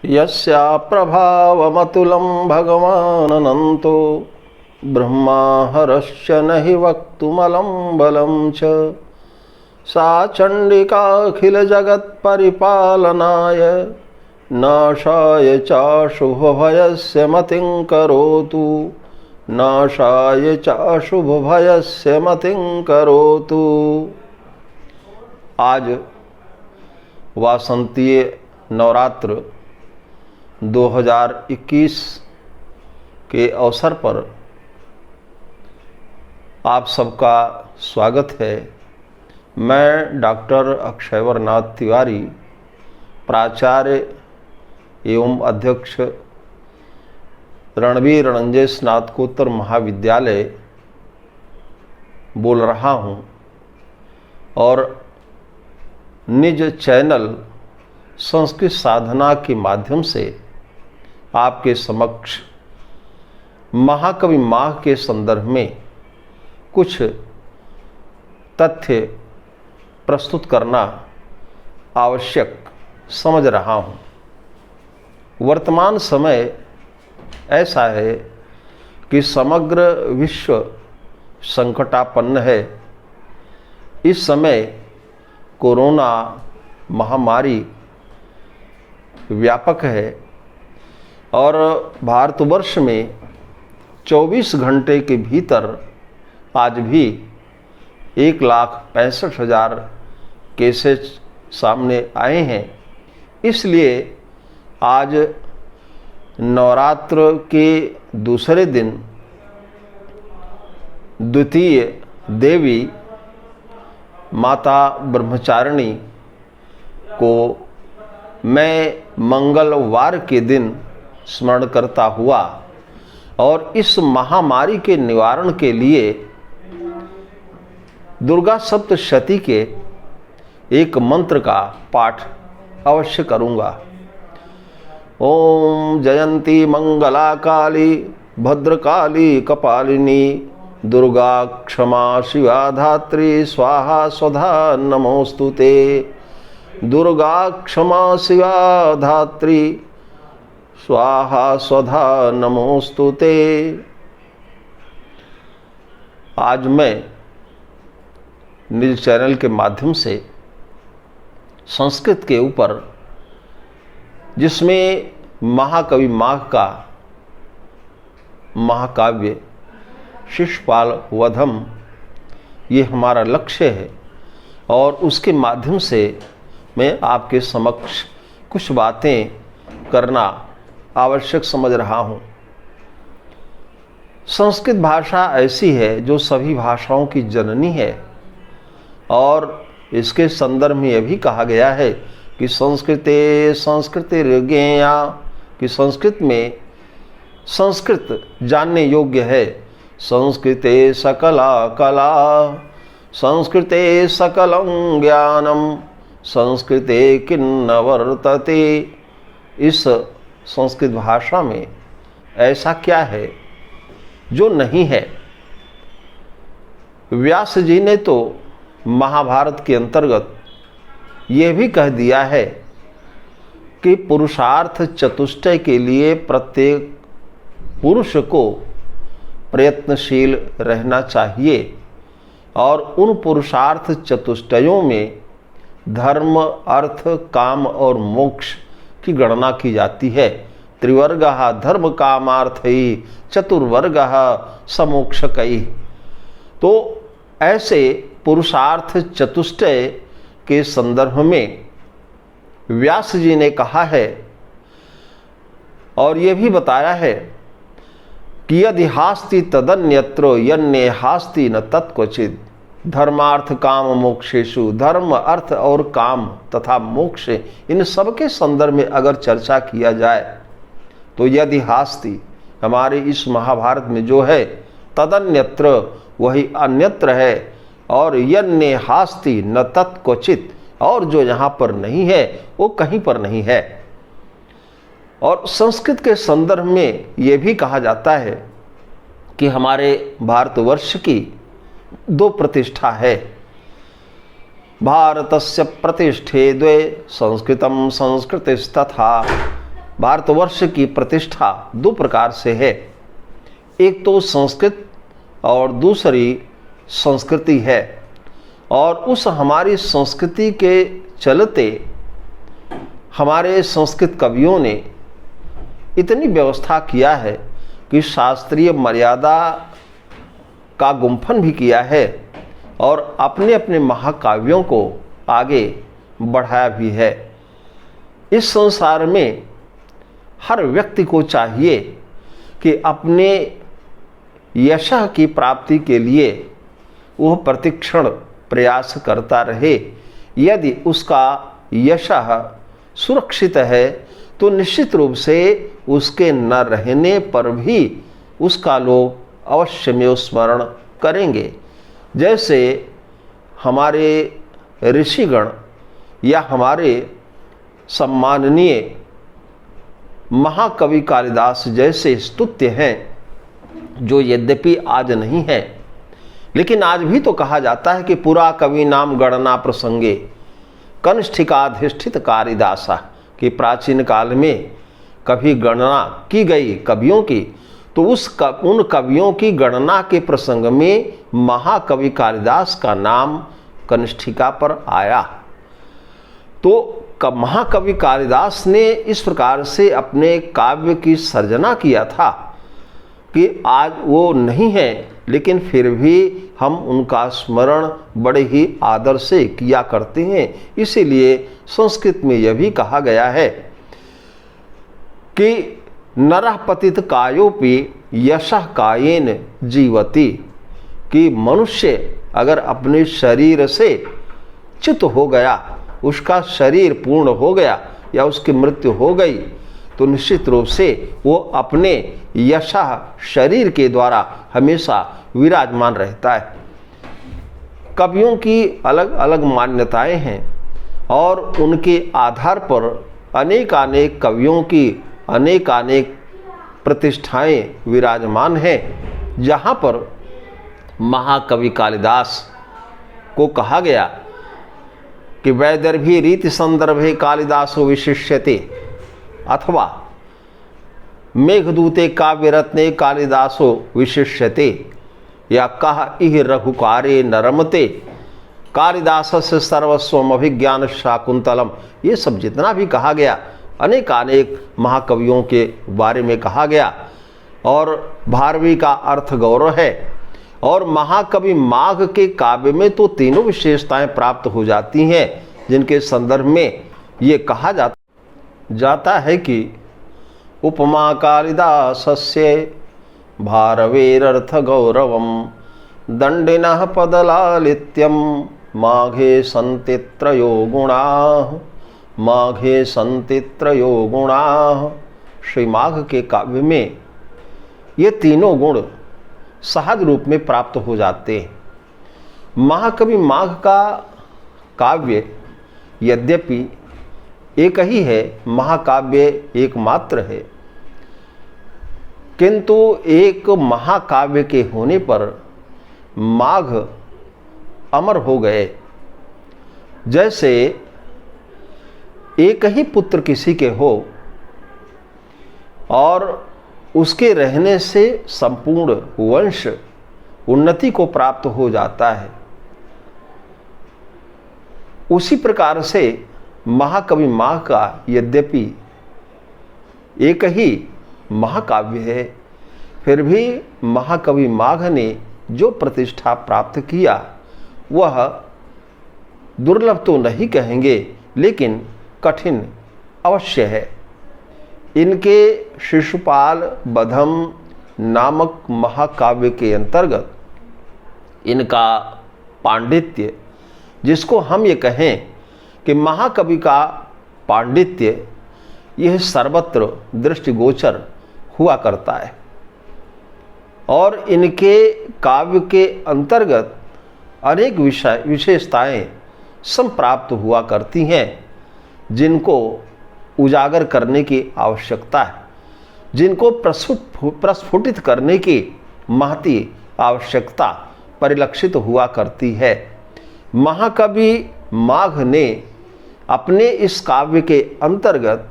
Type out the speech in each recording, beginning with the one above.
यस्या प्रभावमतुलं भगवानन्तो ब्रह्माहरश्च न हि वक्तुमलं बलं च सा चण्डिकाखिलजगत्परिपालनाय नाशाय चाशुभभयस्य मतिं करोतु नाशाय चाशुभभयस्य मतिं करोतु। आज वासंतीय नवरात्र 2021 के अवसर पर आप सबका स्वागत है। मैं डॉक्टर अक्षयवरनाथ तिवारी, प्राचार्य एवं अध्यक्ष रणवीर रणंजय स्नातकोत्तर महाविद्यालय बोल रहा हूँ और निज चैनल संस्कृत साधना के माध्यम से आपके समक्ष महाकवि माघ के संदर्भ में कुछ तथ्य प्रस्तुत करना आवश्यक समझ रहा हूँ। वर्तमान समय ऐसा है कि समग्र विश्व संकटापन्न है। इस समय कोरोना महामारी व्यापक है और भारतवर्ष में 24 घंटे के भीतर आज भी 1,65,000 केसेस सामने आए हैं। इसलिए आज नवरात्र के दूसरे दिन द्वितीय देवी माता ब्रह्मचारिणी को मैं मंगलवार के दिन स्मरण करता हुआ और इस महामारी के निवारण के लिए दुर्गा सप्तशती के एक मंत्र का पाठ अवश्य करूँगा। ओम जयंती मंगला काली भद्रकाली कपालिनी दुर्गा क्षमा शिवा धात्री स्वाहा स्वधा नमोस्तुते। दुर्गा क्षमा शिवा धात्री स्वाहा स्वधा नमोस्तुते। आज मैं निज चैनल के माध्यम से संस्कृत के ऊपर, जिसमें महाकवि माघ का महाकाव्य शिशुपाल वधम ये हमारा लक्ष्य है और उसके माध्यम से मैं आपके समक्ष कुछ बातें करना आवश्यक समझ रहा हूँ। संस्कृत भाषा ऐसी है जो सभी भाषाओं की जननी है और इसके संदर्भ में यह भी कहा गया है कि संस्कृते संस्कृतिर्ज्ञेया, कि संस्कृत में संस्कृत जानने योग्य है। संस्कृते सकला कला संस्कृते सकलं ज्ञानम संस्कृते किन्न वर्तते। इस संस्कृत भाषा में ऐसा क्या है जो नहीं है। व्यास जी ने तो महाभारत के अंतर्गत यह भी कह दिया है कि पुरुषार्थ चतुष्टय के लिए प्रत्येक पुरुष को प्रयत्नशील रहना चाहिए और उन पुरुषार्थ चतुष्टयों में धर्म अर्थ काम और मोक्ष की गणना की जाती है। त्रिवर्गः धर्म कामार्थई चतुर्वर्गः समोक्षकई। तो ऐसे पुरुषार्थ चतुष्टय के संदर्भ में व्यास जी ने कहा है और ये भी बताया है कि यदि हास्ति तदन्यत्र यन्ने हास्ति न तत्क्वचित्। धर्मार्थ काम मोक्षेषु, धर्म अर्थ और काम तथा मोक्ष, इन सब के संदर्भ में अगर चर्चा किया जाए तो यदि हास्ति हमारे इस महाभारत में जो है, तदन्यत्र वही अन्यत्र है और यन्ने हास्ति न तत्क्वचित्, और जो यहाँ पर नहीं है वो कहीं पर नहीं है। और संस्कृत के संदर्भ में ये भी कहा जाता है कि हमारे भारतवर्ष की दो प्रतिष्ठा है। भारतस्य प्रतिष्ठे द्वे संस्कृतं संस्कृतिस्तथा भारतवर्ष की प्रतिष्ठा दो प्रकार से है, एक तो संस्कृत और दूसरी संस्कृति है। और उस हमारी संस्कृति के चलते हमारे संस्कृत कवियों ने इतनी व्यवस्था किया है कि शास्त्रीय मर्यादा का गुम्फन भी किया है और अपने अपने महाकाव्यों को आगे बढ़ाया भी है। इस संसार में हर व्यक्ति को चाहिए कि अपने यश की प्राप्ति के लिए वह प्रतिक्षण प्रयास करता रहे। यदि उसका यश सुरक्षित है तो निश्चित रूप से उसके न रहने पर भी उसका लोग अवश्य में स्मरण करेंगे। जैसे हमारे ऋषिगण या हमारे सम्माननीय महाकवि कालिदास जैसे स्तुत्य हैं, जो यद्यपि आज नहीं है लेकिन आज भी तो कहा जाता है कि पुरा कवि नाम गणना प्रसंगे कनिष्ठिकाधिष्ठित कालिदासा, कि प्राचीन काल में कभी गणना की गई कवियों की तो उन कवियों की गणना के प्रसंग में महाकवि कालिदास का नाम कनिष्ठिका पर आया। तो महाकवि कालिदास ने इस प्रकार से अपने काव्य की सर्जना किया था कि आज वो नहीं है, लेकिन फिर भी हम उनका स्मरण बड़े ही आदर से किया करते हैं। इसीलिए संस्कृत में यह भी कहा गया है कि नरः पतित कायोपि यशः कायेन जीवति, कि मनुष्य अगर अपने शरीर से च्युत हो गया, उसका शरीर पूर्ण हो गया या उसकी मृत्यु हो गई, तो निश्चित रूप से वो अपने यशः शरीर के द्वारा हमेशा विराजमान रहता है। कवियों की अलग अलग मान्यताएं हैं और उनके आधार पर अनेक कवियों की अनेक प्रतिष्ठाएं विराजमान हैं। जहाँ पर महाकवि कालिदास को कहा गया कि वैदर्भी रीति संदर्भे कालिदासो विशिष्यते, अथवा मेघदूते काव्यरत्ने कालिदासो विशिष्यते, या कह इह रघुकारे नरमते कालिदास से सर्वस्वम अभिज्ञान शाकुंतलम। ये सब जितना भी कहा गया अनेक महाकवियों के बारे में कहा गया। और भारवी का अर्थ गौरव है। और महाकवि माघ के काव्य में तो तीनों विशेषताएं प्राप्त हो जाती हैं, जिनके संदर्भ में ये कहा जाता है कि उपमा कालिदासस्य भारवेरर्थ गौरवम दंडिनः पदलालित्यम माघे सन्ति त्रयो गुणाः, माघे सन्ति त्रयो गुणाः। श्री माघ के काव्य में ये तीनों गुण सहज रूप में प्राप्त हो जाते हैं। महाकवि माघ का काव्य यद्यपि एक ही है, महाकाव्य एकमात्र है, किंतु एक महाकाव्य के होने पर माघ अमर हो गए। जैसे एक ही पुत्र किसी के हो और उसके रहने से संपूर्ण वंश उन्नति को प्राप्त हो जाता है, उसी प्रकार से महाकवि माघ का यद्यपि एक ही महाकाव्य है, फिर भी महाकवि माघ ने जो प्रतिष्ठा प्राप्त किया वह दुर्लभ तो नहीं कहेंगे, लेकिन कठिन अवश्य है। इनके शिशुपाल बधम नामक महाकाव्य के अंतर्गत इनका पांडित्य, जिसको हम ये कहें कि महाकवि का पांडित्य, यह सर्वत्र दृष्टिगोचर हुआ करता है। और इनके काव्य के अंतर्गत अनेक विशेषताएं संप्राप्त हुआ करती हैं, जिनको उजागर करने की आवश्यकता है, जिनको प्रस्फुटित करने की महती आवश्यकता परिलक्षित हुआ करती है। महाकवि माघ ने अपने इस काव्य के अंतर्गत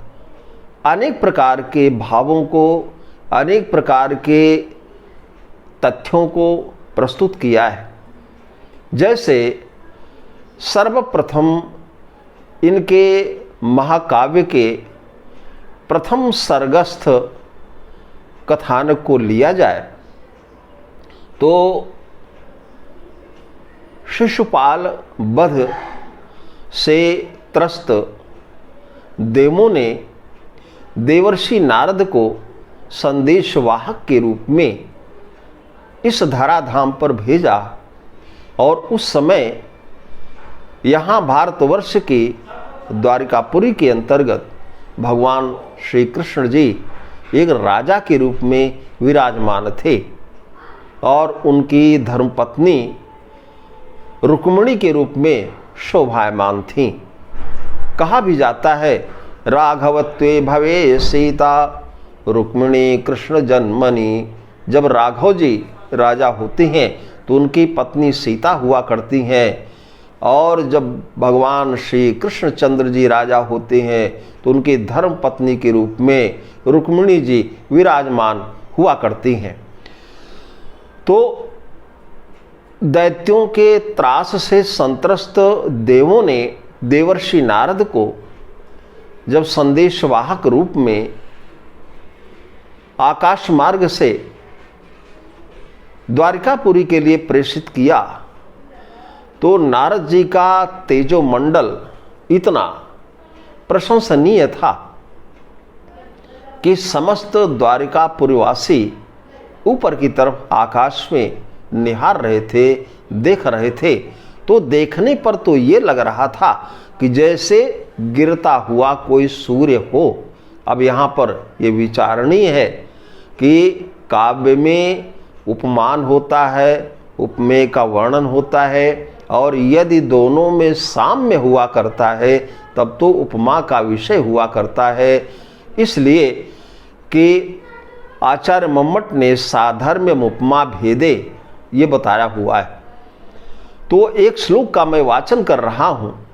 अनेक प्रकार के भावों को, अनेक प्रकार के तथ्यों को प्रस्तुत किया है। जैसे सर्वप्रथम इनके महाकाव्य के प्रथम सर्गस्थ कथानक को लिया जाए तो शिशुपाल वध से त्रस्त देवों ने देवर्षि नारद को संदेशवाहक के रूप में इस धराधाम पर भेजा और उस समय यहाँ भारतवर्ष के द्वारिकापुरी के अंतर्गत भगवान श्री कृष्ण जी एक राजा के रूप में विराजमान थे और उनकी धर्मपत्नी रुक्मिणी के रूप में शोभायमान थीं। कहा भी जाता है राघवत्वे भवे सीता रुक्मिणी कृष्ण जन्मनि। जब राघव जी राजा होते हैं तो उनकी पत्नी सीता हुआ करती हैं, और जब भगवान श्री कृष्णचंद्र जी राजा होते हैं तो उनकी धर्म पत्नी के रूप में रुक्मिणी जी विराजमान हुआ करती हैं। तो दैत्यों के त्रास से संत्रस्त देवों ने देवर्षि नारद को जब संदेशवाहक रूप में आकाश मार्ग से द्वारिकापुरी के लिए प्रेषित किया तो नारद जी का तेजोमंडल इतना प्रशंसनीय था कि समस्त द्वारिकापुरीवासी ऊपर की तरफ आकाश में निहार रहे थे, देख रहे थे। तो देखने पर तो ये लग रहा था कि जैसे गिरता हुआ कोई सूर्य हो। अब यहाँ पर ये विचारणीय है कि काव्य में उपमान होता है, उपमेय का वर्णन होता है, और यदि दोनों में साम्य हुआ करता है तब तो उपमा का विषय हुआ करता है। इसलिए कि आचार्य मम्मट ने साधर्म्यम उपमा भेदे ये बताया हुआ है। तो एक श्लोक का मैं वाचन कर रहा हूँ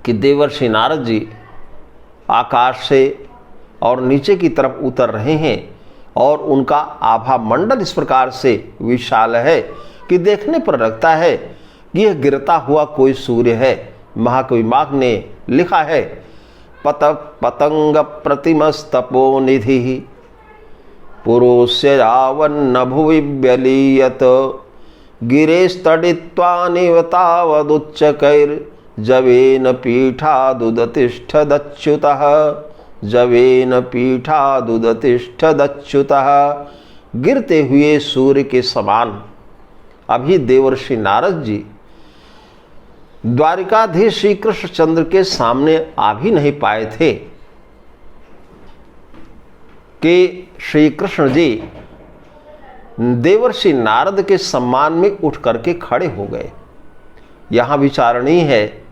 कि देवर्षि नारद जी आकाश से और नीचे की तरफ उतर रहे हैं और उनका आभा मंडल इस प्रकार से विशाल है कि देखने पर लगता है कि यह गिरता हुआ कोई सूर्य है। महाकवि माघ ने लिखा है पतंग प्रतिमस्तपो निधि पुरुष्य यावन्न भुवि व्यलीयत गिरेस्तडित्वा निवतावदुच्चकैर् जवेन पीठादुदतिष्ठदच्युतः जवेन पीठादुदतिष्ठदच्युतः। गिरते हुए सूर्य के समान अभी देवर्षि नारद जी द्वारिकाधीश श्री कृष्णचंद्र के सामने आ भी नहीं पाए थे कि श्री कृष्ण जी देवर्षि नारद के सम्मान में उठ करके खड़े हो गए। यहाँ विचारणीय है,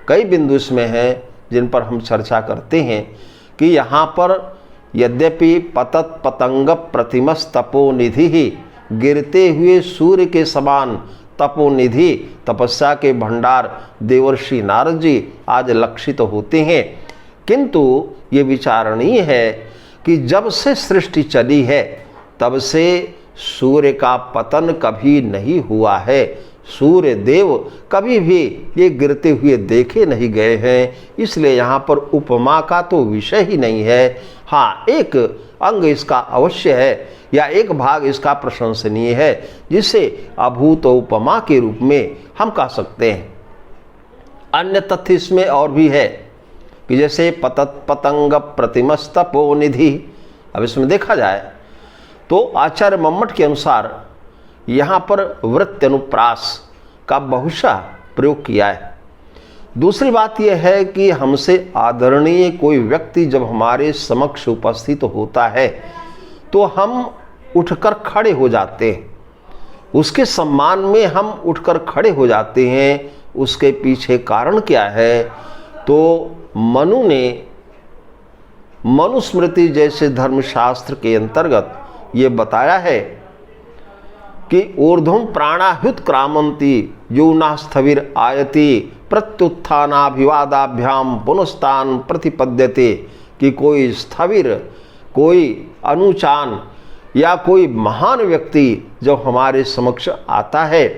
कई बिंदु इसमें हैं जिन पर हम चर्चा करते हैं कि यहाँ पर यद्यपि पतत पतंग प्रतिमस तपोनिधि ही, गिरते हुए सूर्य के समान तपोनिधि तपस्या के भंडार देवर्षि नारद जी आज लक्षित होते हैं, किंतु ये विचारणीय है कि जब से सृष्टि चली है तब से सूर्य का पतन कभी नहीं हुआ है। सूर्य देव कभी भी ये गिरते हुए देखे नहीं गए हैं, इसलिए यहाँ पर उपमा का तो विषय ही नहीं है। हाँ, एक अंग इसका अवश्य है या एक भाग इसका प्रशंसनीय है, जिसे अभूत उपमा के रूप में हम कह सकते हैं। अन्य तथ्य इसमें और भी है कि जैसे पतत पतंग प्रतिमस्तपो निधि। अब इसमें देखा जाए तो आचार्य मम्मट के अनुसार यहाँ पर वृत्त्यनुप्रास का बहुशः प्रयोग किया है। दूसरी बात यह है कि हमसे आदरणीय कोई व्यक्ति जब हमारे समक्ष उपस्थित होता है तो हम उठकर खड़े हो जाते हैं, उसके सम्मान में हम उठकर खड़े हो जाते हैं। उसके पीछे कारण क्या है? तो मनु ने मनुस्मृति जैसे धर्मशास्त्र के अंतर्गत ये बताया है कि ऊर्ध्वं प्राणाह्युत क्रामंती यूना स्थविर आयति प्रत्युत्थानाभिवादाभ्याम पुनस्तान प्रतिपद्यते कि कोई स्थविर, कोई अनुचान या कोई महान व्यक्ति जब हमारे समक्ष आता है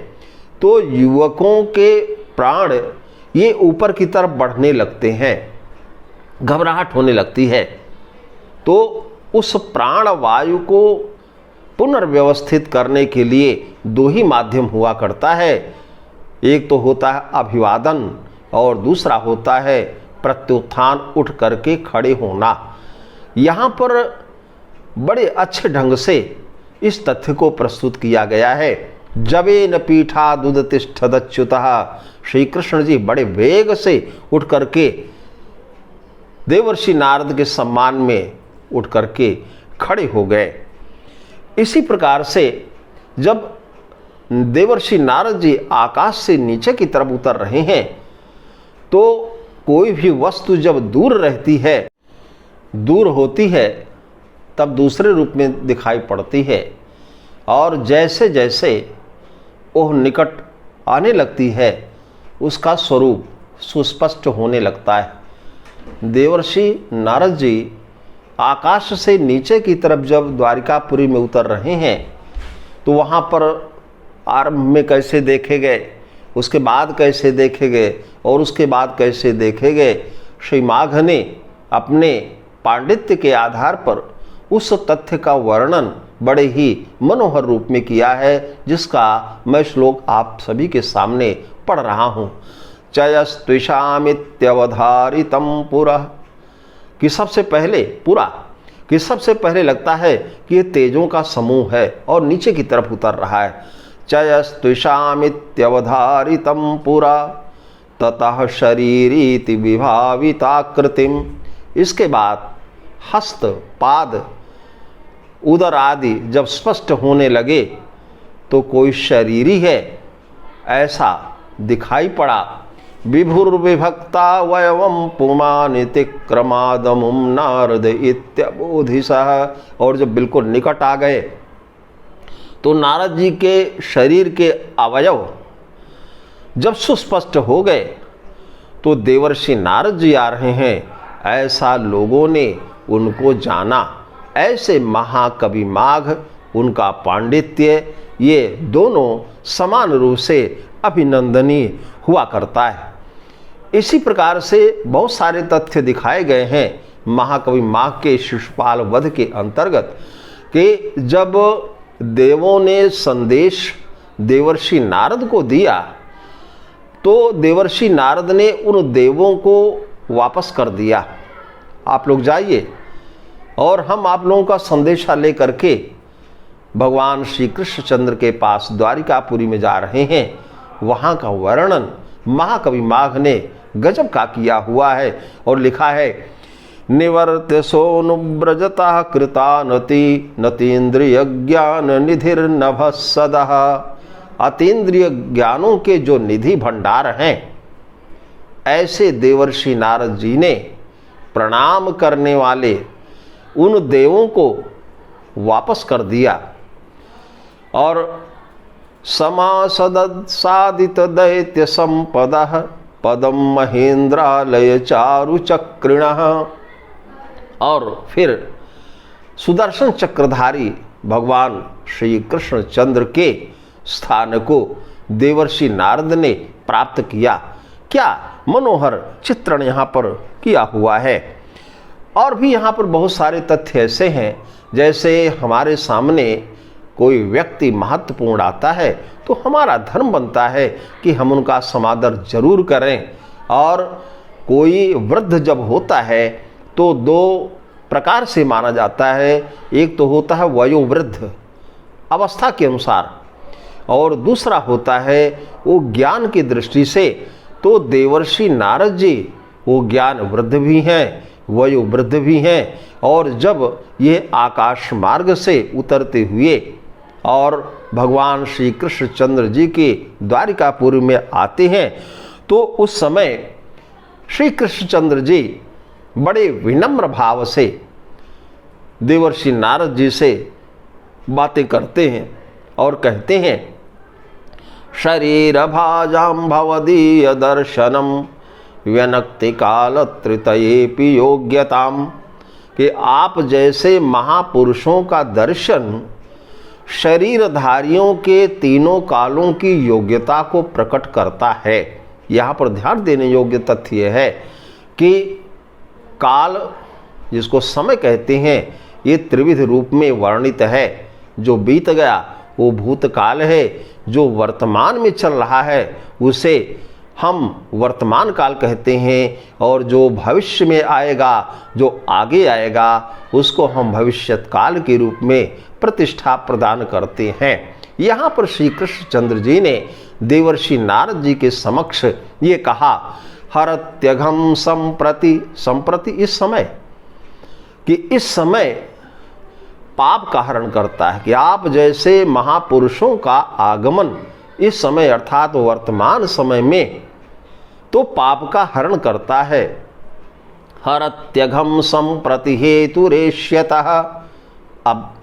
तो युवकों के प्राण ये ऊपर की तरफ बढ़ने लगते हैं, घबराहट होने लगती है। तो उस प्राण वायु को पुनर्व्यवस्थित करने के लिए दो ही माध्यम हुआ करता है। एक तो होता है अभिवादन और दूसरा होता है प्रत्युत्थान, उठ करके खड़े होना। यहाँ पर बड़े अच्छे ढंग से इस तथ्य को प्रस्तुत किया गया है। जबेन पीठा दुदतिष्ठदच्युतः, श्री कृष्ण जी बड़े वेग से उठ करके देवर्षि नारद के सम्मान में उठ करके खड़े हो गए। इसी प्रकार से जब देवर्षि नारद जी आकाश से नीचे की तरफ उतर रहे हैं तो कोई भी वस्तु जब दूर रहती है, दूर होती है, तब दूसरे रूप में दिखाई पड़ती है, और जैसे जैसे वह निकट आने लगती है उसका स्वरूप सुस्पष्ट होने लगता है। देवर्षि नारद जी आकाश से नीचे की तरफ जब द्वारिकापुरी में उतर रहे हैं तो वहाँ पर आरंभ में कैसे देखे गए, उसके बाद कैसे देखे गए और उसके बाद कैसे देखे गए, श्री माघ ने अपने पांडित्य के आधार पर उस तथ्य का वर्णन बड़े ही मनोहर रूप में किया है, जिसका मैं श्लोक आप सभी के सामने पढ़ रहा हूँ। चयस्त्विषामित्यवधारितं पुरः, कि सबसे पहले पूरा, कि सबसे पहले लगता है कि ये तेजों का समूह है और नीचे की तरफ उतर रहा है। चयस्त्विषामित्यवधारितं पुरा ततः शरीरीति विभाविताकृतिम, इसके बाद हस्त, पाद, उदर आदि जब स्पष्ट होने लगे तो कोई शरीरी है ऐसा दिखाई पड़ा। विभुर्विभक्ता वयवम पुमानितिक्रमादमुम नारद इत्यबोधिसः, और जब बिल्कुल निकट आ गए तो नारद जी के शरीर के अवयव जब सुस्पष्ट हो गए तो देवर्षि नारद जी आ रहे हैं ऐसा लोगों ने उनको जाना। ऐसे महाकवि माघ, उनका पांडित्य, ये दोनों समान रूप से अभिनंदनीय हुआ करता है। इसी प्रकार से बहुत सारे तथ्य दिखाए गए हैं महाकवि माघ के शिशुपाल वध के अंतर्गत, कि जब देवों ने संदेश देवर्षि नारद को दिया तो देवर्षि नारद ने उन देवों को वापस कर दिया, आप लोग जाइए, और हम आप लोगों का संदेशा लेकर के भगवान श्री कृष्णचंद्र के पास द्वारिकापुरी में जा रहे हैं। वहाँ का वर्णन महाकवि माघ ने गजब का किया हुआ है और लिखा है, निवर्त्य सोनुव्रजता कृता नतीन्द्रिय ज्ञान निधिर्नभ सदा, अतीन्द्रिय ज्ञानों के जो निधि भंडार हैं ऐसे देवर्षि नारद जी ने प्रणाम करने वाले उन देवों को वापस कर दिया। और समासदित दैत्य संपदः पदम महेंद्रालय चारु चक्रिणः, और फिर सुदर्शन चक्रधारी भगवान श्री कृष्णचंद्र के स्थान को देवर्षि नारद ने प्राप्त किया। क्या मनोहर चित्रण यहाँ पर किया हुआ है। और भी यहाँ पर बहुत सारे तथ्य ऐसे हैं, जैसे हमारे सामने कोई व्यक्ति महत्वपूर्ण आता है तो हमारा धर्म बनता है कि हम उनका समादर जरूर करें। और कोई वृद्ध जब होता है तो दो प्रकार से माना जाता है, एक तो होता है वयोवृद्ध अवस्था के अनुसार, और दूसरा होता है वो ज्ञान की दृष्टि से। तो देवर्षि नारद जी वो ज्ञान वृद्ध भी हैं, वयोवृद्ध भी हैं, और जब ये आकाश मार्ग से उतरते हुए और भगवान श्री कृष्णचंद्र जी के द्वारिकापुरी में आते हैं तो उस समय श्री कृष्णचंद्र जी बड़े विनम्र भाव से देवर्षि नारद जी से बातें करते हैं और कहते हैं, शरीर भाजाम भवदीय दर्शनम व्यनक्ति काल त्रितयेपि योग्यताम, कि आप जैसे महापुरुषों का दर्शन शरीरधारियों के तीनों कालों की योग्यता को प्रकट करता है। यहाँ पर ध्यान देने योग्य तथ्य यह है कि काल, जिसको समय कहते हैं, ये त्रिविध रूप में वर्णित है। जो बीत गया वो भूतकाल है, जो वर्तमान में चल रहा है उसे हम वर्तमान काल कहते हैं, और जो भविष्य में आएगा, जो आगे आएगा, उसको हम भविष्यत काल के रूप में प्रतिष्ठा प्रदान करते हैं। यहाँ पर श्री कृष्णचंद्र जी ने देवर्षि नारद जी के समक्ष ये कहा, हरत्यघम संप्रति, संप्रति इस समय, कि इस समय पाप का हरण करता है, कि आप जैसे महापुरुषों का आगमन इस समय अर्थात वर्तमान समय में तो पाप का हरण करता है। हरत्यघम संप्रति हेतुरेष्यतः, अब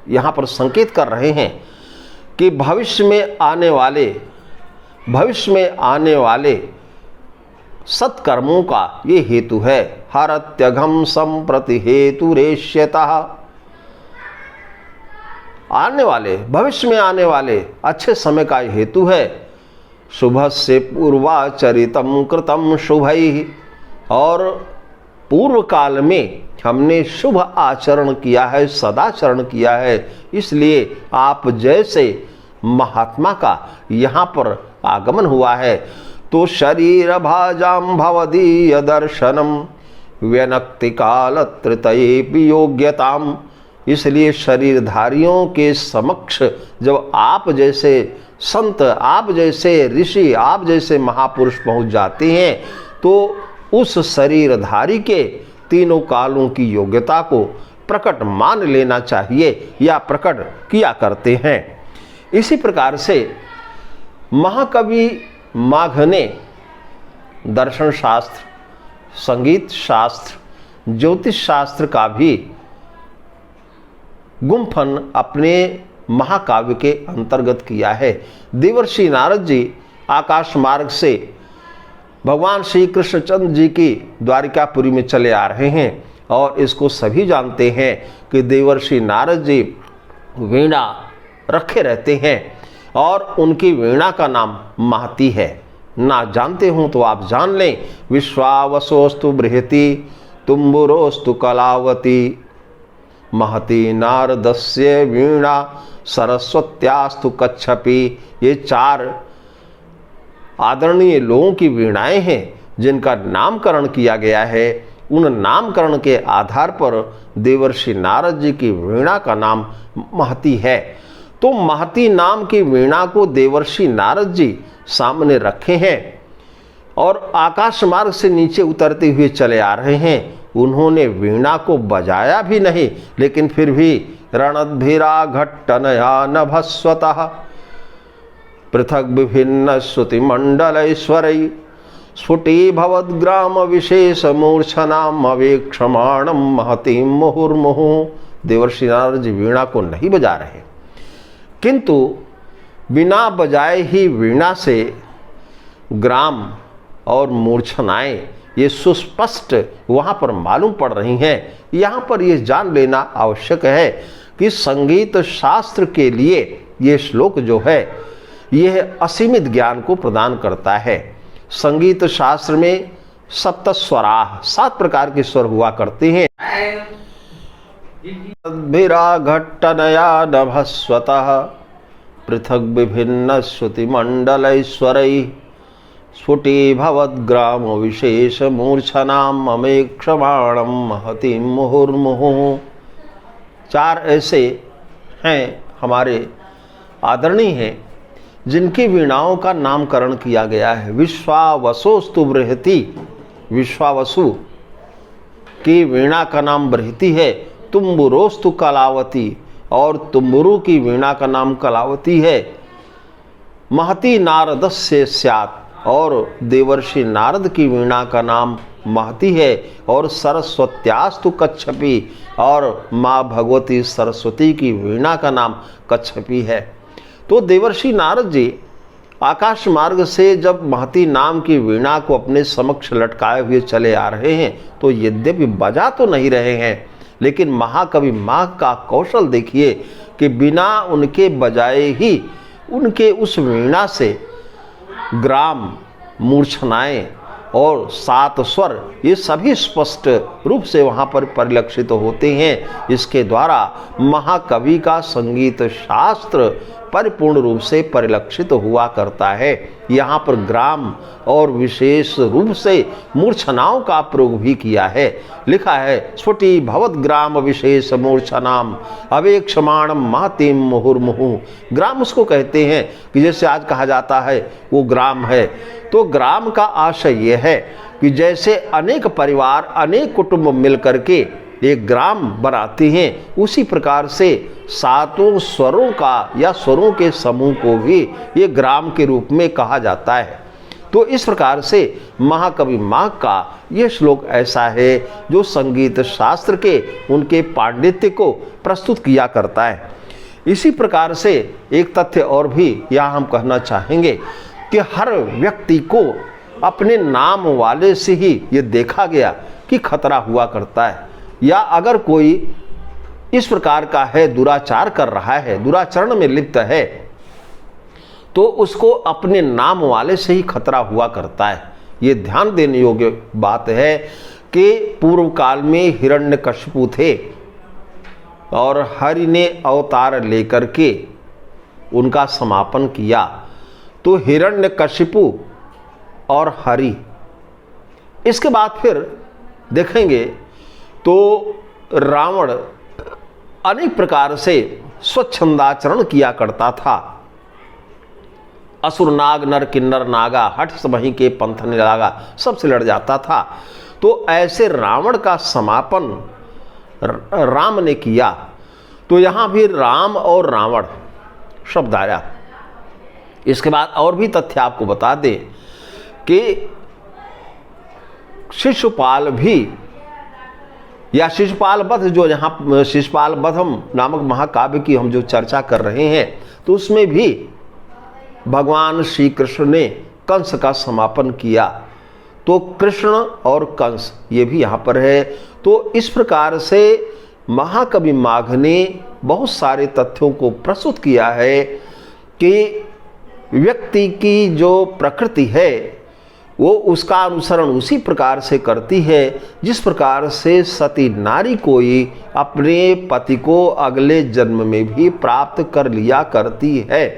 यहाँ पर संकेत कर रहे हैं कि भविष्य में आने वाले सत्कर्मों का ये हेतु है। हरत्यघम संप्रति हेतुरेष्यतः, आने वाले, भविष्य में आने वाले अच्छे समय का हेतु है। शुभस्य पूर्वाचरितम कृतम शुभैः, और पूर्व काल में हमने शुभ आचरण किया है, सदाचरण किया है, इसलिए आप जैसे महात्मा का यहाँ पर आगमन हुआ है। तो शरीर भाजाम भवदीय दर्शनम व्यनक्ति काल तृतयेपि योग्यताम, इसलिए शरीरधारियों के समक्ष जब आप जैसे संत, आप जैसे ऋषि, आप जैसे महापुरुष पहुंच जाते हैं तो उस शरीरधारी के तीनों कालों की योग्यता को प्रकट मान लेना चाहिए या प्रकट किया करते हैं। इसी प्रकार से महाकवि माघ ने दर्शन शास्त्र, संगीत शास्त्र, ज्योतिष शास्त्र का भी गुम्फन अपने महाकाव्य के अंतर्गत किया है। देवर्षि नारद जी आकाश मार्ग से भगवान श्री कृष्णचंद्र जी की द्वारिकापुरी में चले आ रहे हैं, और इसको सभी जानते हैं कि देवर्षि नारद जी वीणा रखे रहते हैं, और उनकी वीणा का नाम महती है। ना जानते हो तो आप जान लें, विश्वावसोस्तु बृहति तुम्बुरोस्तु कलावती, महती नारदस्य वीणा सरस्वत्यास्तु कच्छपि। ये चार आदरणीय लोगों की वीणाएं हैं जिनका नामकरण किया गया है। उन नामकरण के आधार पर देवर्षि नारद जी की वीणा का नाम महती है। तो महती नाम की वीणा को देवर्षि नारद जी सामने रखे हैं और आकाश मार्ग से नीचे उतरते हुए चले आ रहे हैं। उन्होंने वीणा को बजाया भी नहीं, लेकिन फिर भी रणद्भिरा घट्टनया नभस्वतः पृथक विभिन्न श्रुति मंडलैश्वरै स्फुटी भवद्ग्राम विशेष मूर्छनाम अवेक्षमाणम महतीम मुहुर्मुहु। देवर्षि नारद जी वीणा को नहीं बजा रहे, किंतु बिना बजाए ही वीणा से ग्राम और मूर्छनाएं ये सुस्पष्ट वहाँ पर मालूम पड़ रही हैं। यहाँ पर ये जान लेना आवश्यक है कि संगीत शास्त्र के लिए ये श्लोक जो है यह असीमित ज्ञान को प्रदान करता है। संगीत शास्त्र में सप्त स्वराह, 7 प्रकार के स्वर हुआ करते हैं। घट्टनया नभस्वतः पृथक विभिन्न श्रुति मंडलैश्वरै स्फुटी भवद्ग्राम विशेष मूर्छनाम अमेक्षमाणम महतीम मुहुर्मुहु। 4 ऐसे हैं हमारे आदरणीय हैं जिनकी वीणाओं का नामकरण किया गया है। विश्वावसोस्तु बृहति, विश्वावसु की वीणा का नाम बृहति है। तुम्बुरोस्तु कलावती, और तुम्बुरु की वीणा का नाम कलावती है। महती नारदस्य स्यात्, और देवर्षि नारद की वीणा का नाम महती है। और सरस्वत्यास्तु कच्छपि, और माँ भगवती सरस्वती की वीणा का नाम कच्छपि है। तो देवर्षि नारद जी आकाश मार्ग से जब महती नाम की वीणा को अपने समक्ष लटकाए हुए चले आ रहे हैं तो यद्यपि बजा तो नहीं रहे हैं, लेकिन महाकवि माघ का कौशल देखिए कि बिना उनके बजाए ही उनके उस वीणा से ग्राम, मूर्छनाएं और सात स्वर ये सभी स्पष्ट रूप से वहाँ पर परिलक्षित होते हैं। इसके द्वारा महाकवि का संगीत शास्त्र परिपूर्ण रूप से परिलक्षित हुआ करता है। यहाँ पर ग्राम और विशेष रूप से मूर्छनाओं का प्रयोग भी किया है। लिखा है स्फुटी भवत ग्राम विशेष मूर्छनाम अवेक्षमाण महतिम मुहुर्मुहु। ग्राम उसको कहते हैं कि जैसे आज कहा जाता है वो ग्राम है, तो ग्राम का आशय यह है कि जैसे अनेक परिवार, अनेक कुटुंब मिलकर के एक ग्राम बनाते हैं, उसी प्रकार से सातों स्वरों का या स्वरों के समूह को भी ये ग्राम के रूप में कहा जाता है। तो इस प्रकार से महाकवि माघ का ये श्लोक ऐसा है जो संगीत शास्त्र के उनके पांडित्य को प्रस्तुत किया करता है। इसी प्रकार से एक तथ्य और भी यहाँ हम कहना चाहेंगे कि हर व्यक्ति को अपने नाम वाले से ही ये देखा गया कि खतरा हुआ करता है, या अगर कोई इस प्रकार का है, दुराचार कर रहा है, दुराचरण में लिप्त है, तो उसको अपने नाम वाले से ही खतरा हुआ करता है। ये ध्यान देने योग्य बात है कि पूर्व काल में हिरण्यकशिपु थे और हरि ने अवतार लेकर के उनका समापन किया। तो हिरण्यकशिपु और हरि, इसके बाद फिर देखेंगे तो रावण अनेक प्रकार से स्वच्छंदाचरण किया करता था। असुर नाग नर किन्नर नागा हठ सबही के पंथ ने लागा, सबसे लड़ जाता था। तो ऐसे रावण का समापन राम ने किया। तो यहाँ भी राम और रावण शब्द आया। इसके बाद और भी तथ्य आपको बता दें कि शिशुपाल भी, या शिशुपाल वध, जो यहाँ शिशुपाल वधम नामक महाकाव्य की हम जो चर्चा कर रहे हैं, तो उसमें भी भगवान श्री कृष्ण ने कंस का समापन किया। तो कृष्ण और कंस ये भी यहाँ पर है। तो इस प्रकार से महाकवि माघ ने बहुत सारे तथ्यों को प्रस्तुत किया है कि व्यक्ति की जो प्रकृति है वो उसका अनुसरण उसी प्रकार से करती है जिस प्रकार से सती नारी कोई अपने पति को अगले जन्म में भी प्राप्त कर लिया करती है।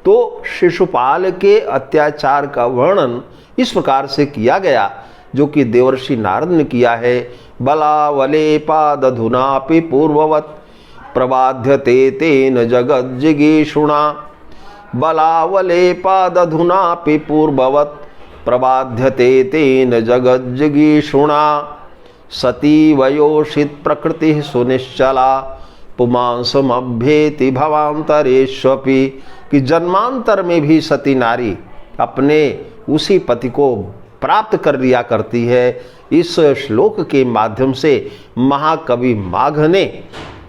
तो शिशुपाल के अत्याचार का वर्णन इस प्रकार से किया गया जो कि देवर्षि नारद ने किया है। बलावले पादधुनापि पूर्ववत प्रबाध्यते तेन जगज्जिगीषुणा। बलावले पादधुनापि पूर्ववत प्रबाध्यते तेन जगज्जिगीषुणा। सती वयोषित प्रकृति सुनिश्चला पुमांसमभ्येति भवांतरेष्वपि। कि जन्मांतर में भी सती नारी अपने उसी पति को प्राप्त कर लिया करती है। इस श्लोक के माध्यम से महाकवि माघ ने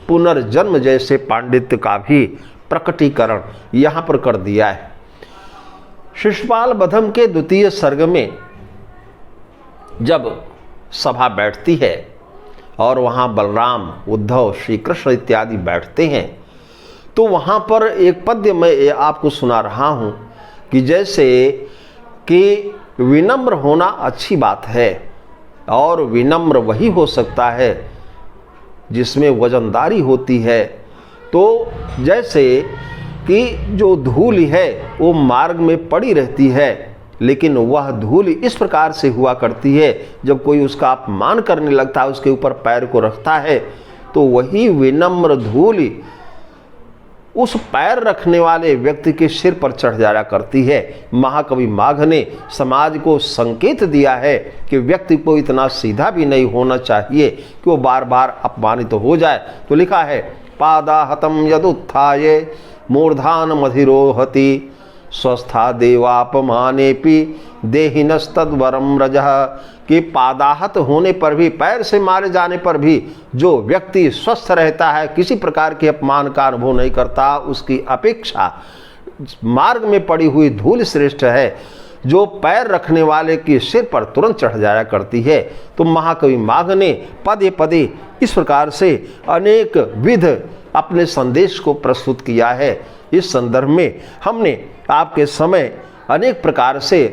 पुनर्जन्म जैसे पांडित्य का भी प्रकटीकरण यहाँ पर कर दिया है। शिशुपाल वधम के द्वितीय सर्ग में जब सभा बैठती है और वहाँ बलराम, उद्धव, श्री कृष्ण इत्यादि बैठते हैं, तो वहाँ पर एक पद्य मैं आपको सुना रहा हूँ कि जैसे कि विनम्र होना अच्छी बात है और विनम्र वही हो सकता है जिसमें वजनदारी होती है। तो जैसे कि जो धूल है वो मार्ग में पड़ी रहती है, लेकिन वह धूल इस प्रकार से हुआ करती है जब कोई उसका अपमान करने लगता है, उसके ऊपर पैर को रखता है, तो वही विनम्र धूल उस पैर रखने वाले व्यक्ति के सिर पर चढ़ जाया करती है। महाकवि माघ ने समाज को संकेत दिया है कि व्यक्ति को इतना सीधा भी नहीं होना चाहिए कि वो बार बार अपमानित हो जाए। तो लिखा है पादाहतम यदुत्थाये मूर्धान मधिरोहति स्वस्था देवापमानेपि देहिनस्तद्वरम रजः। कि पादाहत होने पर भी, पैर से मारे जाने पर भी जो व्यक्ति स्वस्थ रहता है, किसी प्रकार के अपमान का अनुभव नहीं करता, उसकी अपेक्षा मार्ग में पड़ी हुई धूल श्रेष्ठ है जो पैर रखने वाले के सिर पर तुरंत चढ़ जाया करती है। तो महाकवि माघ ने पदे पदे इस प्रकार से अनेक विध अपने संदेश को प्रस्तुत किया है। इस संदर्भ में हमने आपके समय अनेक प्रकार से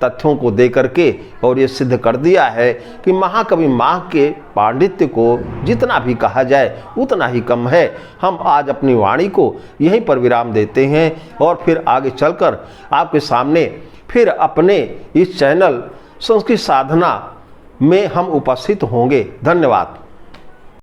तथ्यों को दे करके और ये सिद्ध कर दिया है कि महाकवि माह के पांडित्य को जितना भी कहा जाए उतना ही कम है। हम आज अपनी वाणी को यहीं पर विराम देते हैं और फिर आगे चलकर आपके सामने फिर अपने इस चैनल संस्कृत साधना में हम उपस्थित होंगे। धन्यवाद।